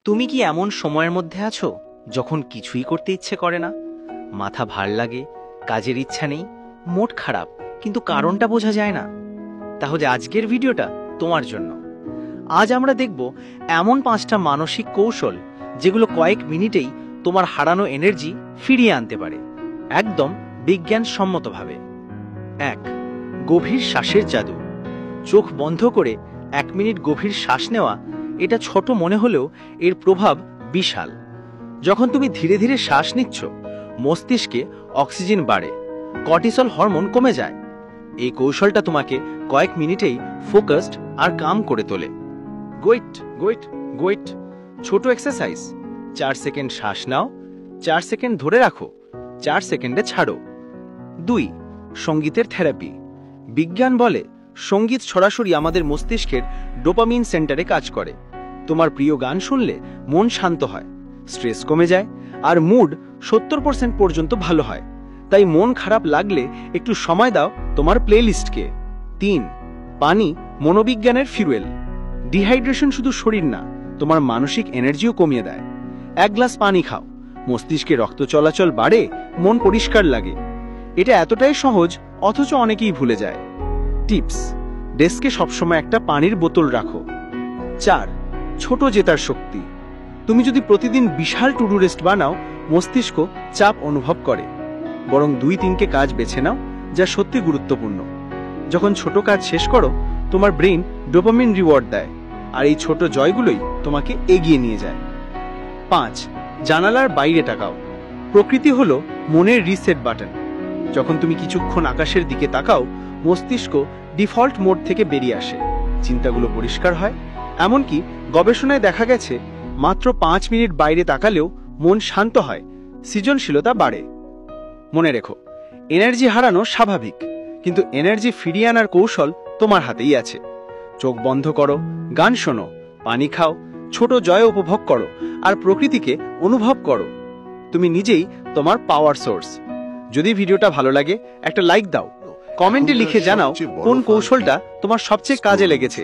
তুমি কি এমন সময়ের মধ্যে আছো যখন কিছুই করতে ইচ্ছে করে না, মাথা ভার লাগে, কাজের ইচ্ছা নেই, মোট খারাপ, কিন্তু কারণটা বোঝা যায় না? তাহলে আজকের ভিডিওটা তোমার জন্য। আজ আমরা দেখব এমন 5টা মানসিক কৌশল যেগুলো কয়েক মিনিটেই তোমার হারানো এনার্জি ফিরিয়ে আনতে পারে, একদম বিজ্ঞানসম্মতভাবে। 1. গভীর শ্বাসের জাদু। চোখ বন্ধ করে 1 মিনিট গভীর শ্বাস নেওয়া। এটা ছোট মনে হলেও এর প্রভাব বিশাল। যখন তুমি ধীরে ধীরে শ্বাস নিচ্ছ, মস্তিষ্কে অক্সিজেন বাড়ে, কর্টিসল হরমোন কমে যায়। এই কৌশলটা তোমাকে কয়েক মিনিটেই ফোকাসড আর কাম করে তোলে। গোয়েট ছোট এক্সারসাইজ। 4 সেকেন্ড শ্বাস নাও, 4 সেকেন্ড ধরে রাখো, 4 সেকেন্ডে ছাড়ো। 2. সঙ্গীতের থেরাপি। বিজ্ঞান বলে সঙ্গীত সরাসরি আমাদের মস্তিষ্কের ডোপামিন সেন্টারে কাজ করে। তোমার প্রিয় গান শুনলে মন শান্ত হয়, স্ট্রেস কমে যায়, আর মুড 70% পর্যন্ত ভালো হয়। তাই মন খারাপ লাগলে একটু সময় দাও তোমার প্লেলিস্টকে। 3. পানি মনোবিজ্ঞানের ফিউয়েল। ডিহাইড্রেশন শুধু শরীর না, তোমার মানসিক এনার্জিও কমিয়ে দেয়। 1 গ্লাস পানি খাও, মস্তিষ্কে রক্ত চলাচল বাড়ে, মন পরিষ্কার লাগে। এটা এতটাই সহজ, অথচ অনেকেই ভুলে যায়। টিপস: ডেস্কে সবসময় একটা পানির বোতল রাখো। 4. ছোট জেতার শক্তি। তুমি যদি প্রতিদিন বিশাল টু ডু লিস্ট বানাও, মস্তিষ্ক চাপ অনুভব করে। বরং 2-3কে কাজ বেছে নাও যা সত্যি গুরুত্বপূর্ণ। যখন ছোট কাজ শেষ করো, তোমার ব্রেন ডোপামিন রিওয়ার্ড দেয়, আর এই ছোট জয়গুলোই তোমাকে এগিয়ে নিয়ে যায়। 5. জানালার বাইরে তাকাও। প্রকৃতি হলো মনের রিসেট বাটন। যখন তুমি কিছুক্ষণ আকাশের দিকে তাকাও, মস্তিষ্ক ডিফল্ট মোড থেকে বেরিয়ে আসে, চিন্তাগুলো পরিষ্কার হয়। এমনকি গবেষণায় দেখা গেছে মাত্র 5 মিনিট বাইরে তাকালেও মন শান্ত হয়, সৃজনশীলতা বাড়ে। মনে রেখো, এনার্জি হারানো স্বাভাবিক, কিন্তু এনার্জি ফিরিয়ে আনার কৌশল তোমার হাতেই আছে। চোখ বন্ধ করো, গান শোনো, পানি খাও, ছোট জয় উপভোগ করো, আর প্রকৃতিকে অনুভব করো। তুমি নিজেই তোমার পাওয়ার সোর্স। যদি ভিডিওটা ভালো লাগে, একটা লাইক দাও, কমেন্টে লিখে জানাও কোন কৌশলটা তোমার সবচেয়ে কাজে লেগেছে।